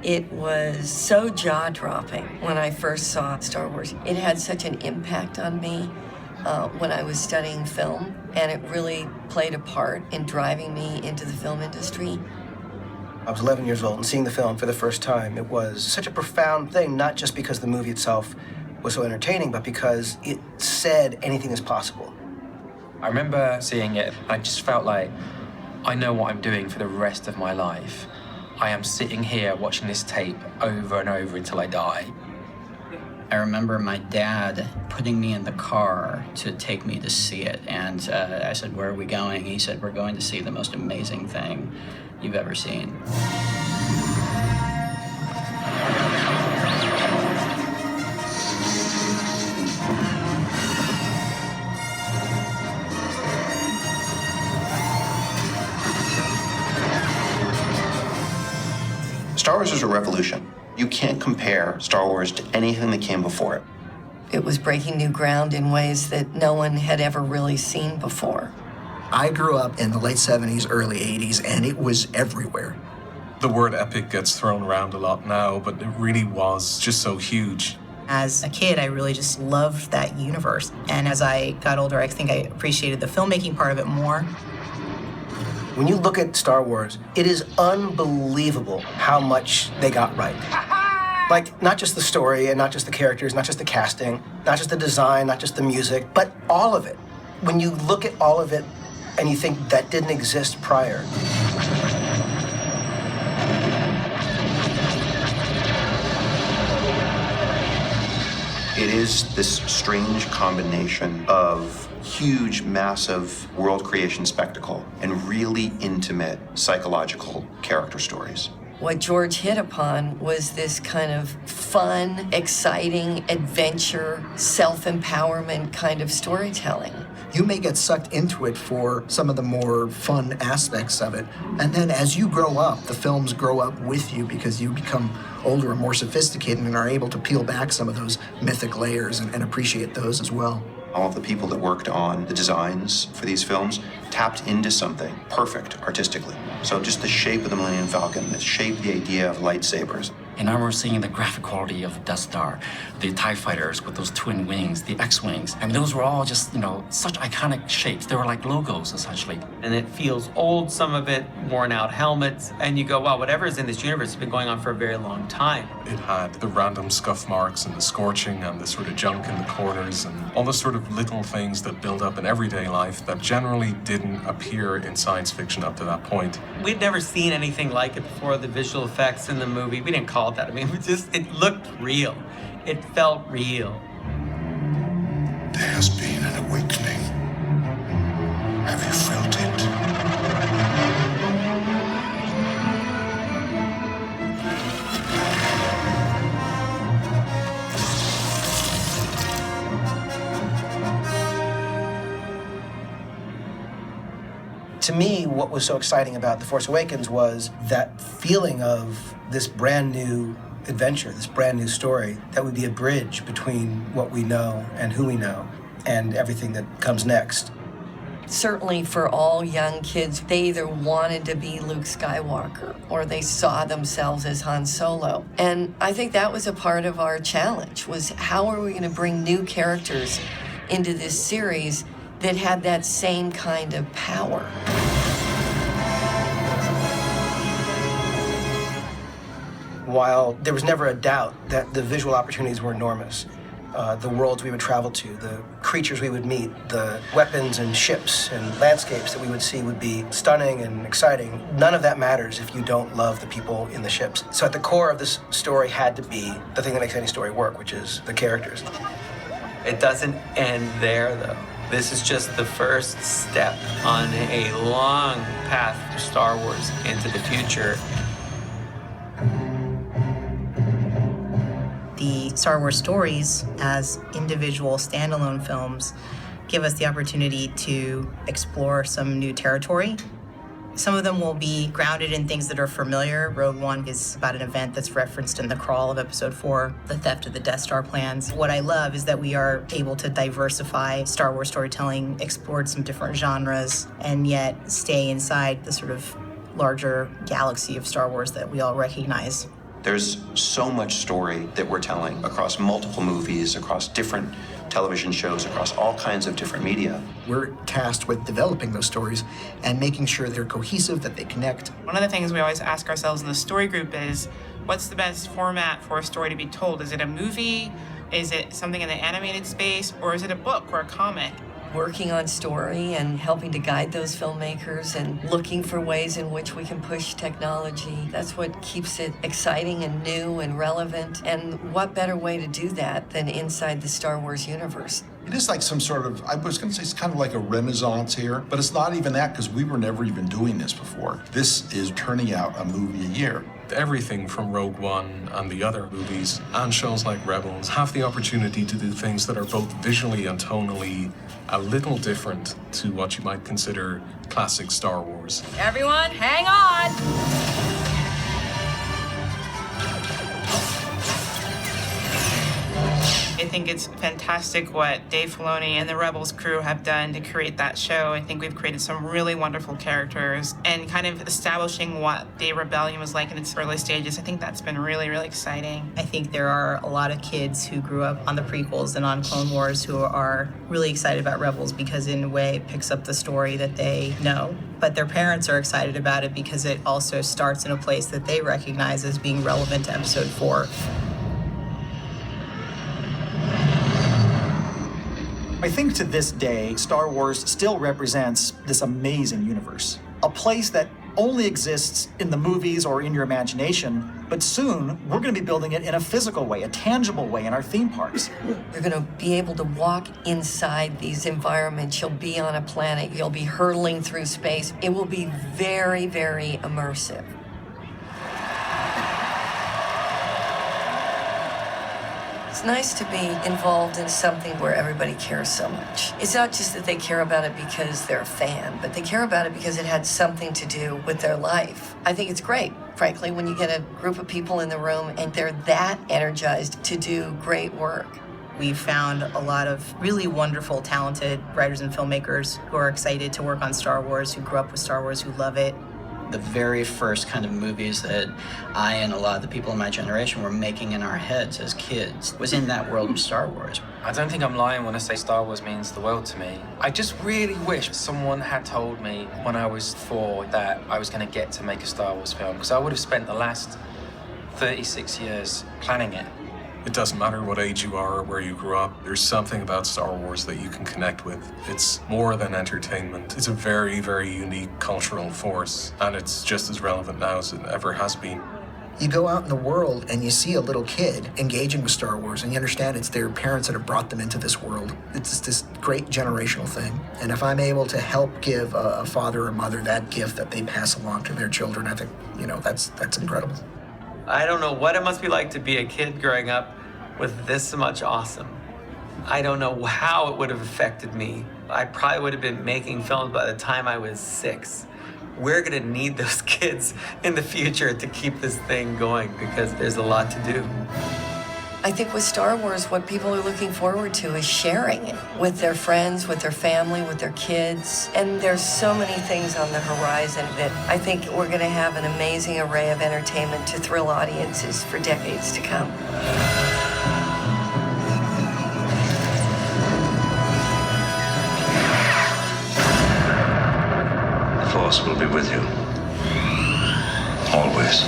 It was so jaw-dropping when I first saw Star Wars. It had such an impact on me when I was studying film, and it really played a part in driving me into the film industry. I was 11 years old, and seeing the film for the first time, it was such a profound thing, not just because the movie itself was so entertaining, but because it said anything is possible. I remember seeing it, I just felt like I know what I'm doing for the rest of my life. I am sitting here watching this tape over and over until I die. I remember my dad putting me in the car to take me to see it, and I said, "Where are we going?" He said, "We're going to see the most amazing thing you've ever seen." Star Wars is a revolution. You can't compare Star Wars to anything that came before it. It was breaking new ground in ways that no one had ever really seen before. I grew up in the late 70s, early 80s, and it was everywhere. The word epic gets thrown around a lot now, but it really was just so huge. As a kid, I really just loved that universe. And as I got older, I think I appreciated the filmmaking part of it more. When you look at Star Wars, it is unbelievable how much they got right. Like, not just the story, and not just the characters, not just the casting, not just the design, not just the music, but all of it. When you look at all of it and you think that didn't exist prior. It is this strange combination of huge, massive world creation spectacle and really intimate psychological character stories. What George hit upon was this kind of fun, exciting, adventure, self-empowerment kind of storytelling. You may get sucked into it for some of the more fun aspects of it. And then as you grow up, the films grow up with you because you become older and more sophisticated and are able to peel back some of those mythic layers and appreciate those as well. All of the people that worked on the designs for these films tapped into something perfect artistically. So just the shape of the Millennium Falcon, the shape, the idea of lightsabers. And I remember seeing the graphic quality of the Death Star, the TIE fighters with those twin wings, the X-wings. I mean, those were all just, such iconic shapes. They were like logos, essentially. And it feels old, some of it, worn out helmets. And you go, wow, whatever is in this universe has been going on for a very long time. It had the random scuff marks and the scorching and the sort of junk in the corners and all the sort of little things that build up in everyday life that generally didn't appear in science fiction up to that point. We'd never seen anything like it before, the visual effects in the movie. We didn't call it that. I mean, it looked real. It felt real. There has been an awakening. Have you felt it? To me, what was so exciting about The Force Awakens was that feeling of this brand new adventure, this brand new story that would be a bridge between what we know and who we know and everything that comes next. Certainly for all young kids, they either wanted to be Luke Skywalker or they saw themselves as Han Solo. And I think that was a part of our challenge, was how are we going to bring new characters into this series that had that same kind of power. While there was never a doubt that the visual opportunities were enormous, the worlds we would travel to, the creatures we would meet, the weapons and ships and landscapes that we would see would be stunning and exciting. None of that matters if you don't love the people in the ships. So at the core of this story had to be the thing that makes any story work, which is the characters. It doesn't end there, though. This is just the first step on a long path for Star Wars into the future. The Star Wars stories, as individual standalone films, give us the opportunity to explore some new territory Some of them will be grounded in things that are familiar. Rogue One is about an event that's referenced in the crawl of Episode 4, the theft of the Death Star plans. What I love is that we are able to diversify Star Wars storytelling, explore some different genres, and yet stay inside the sort of larger galaxy of Star Wars that we all recognize. There's so much story that we're telling across multiple movies, across different television shows, across all kinds of different media. We're tasked with developing those stories and making sure they're cohesive, that they connect. One of the things we always ask ourselves in the story group is, what's the best format for a story to be told? Is it a movie? Is it something in the animated space? Or is it a book or a comic? Working on story and helping to guide those filmmakers and looking for ways in which we can push technology. That's what keeps it exciting and new and relevant. And what better way to do that than inside the Star Wars universe? It is like some sort of, I was going to say it's kind of like a renaissance here, but it's not even that because we were never even doing this before. This is turning out a movie a year. Everything from Rogue One and the other movies and shows like Rebels have the opportunity to do things that are both visually and tonally a little different to what you might consider classic Star Wars. Everyone, hang on! I think it's fantastic what Dave Filoni and the Rebels crew have done to create that show. I think we've created some really wonderful characters and kind of establishing what the rebellion was like in its early stages. I think that's been really, really exciting. I think there are a lot of kids who grew up on the prequels and on Clone Wars who are really excited about Rebels because in a way it picks up the story that they know. But their parents are excited about it because it also starts in a place that they recognize as being relevant to Episode 4. I think to this day, Star Wars still represents this amazing universe. A place that only exists in the movies or in your imagination, but soon we're going to be building it in a physical way, a tangible way in our theme parks. You're going to be able to walk inside these environments. You'll be on a planet. You'll be hurtling through space. It will be very, very immersive. It's nice to be involved in something where everybody cares so much. It's not just that they care about it because they're a fan, but they care about it because it had something to do with their life. I think it's great, frankly, when you get a group of people in the room and they're that energized to do great work. We've found a lot of really wonderful, talented writers and filmmakers who are excited to work on Star Wars, who grew up with Star Wars, who love it. The very first kind of movies that I and a lot of the people in my generation were making in our heads as kids was in that world of Star Wars. I don't think I'm lying when I say Star Wars means the world to me. I just really wish someone had told me when I was 4 that I was going to get to make a Star Wars film, because I would have spent the last 36 years planning it. It doesn't matter what age you are or where you grew up, there's something about Star Wars that you can connect with. It's more than entertainment. It's a very, very unique cultural force, and it's just as relevant now as it ever has been. You go out in the world and you see a little kid engaging with Star Wars, and you understand it's their parents that have brought them into this world. It's this great generational thing. And if I'm able to help give a father or mother that gift that they pass along to their children, I think, that's incredible. I don't know what it must be like to be a kid growing up with this much awesome. I don't know how it would have affected me. I probably would have been making films by the time I was 6. We're gonna need those kids in the future to keep this thing going because there's a lot to do. I think with Star Wars, what people are looking forward to is sharing it with their friends, with their family, with their kids. And there's so many things on the horizon that I think we're going to have an amazing array of entertainment to thrill audiences for decades to come. The Force will be with you. Always.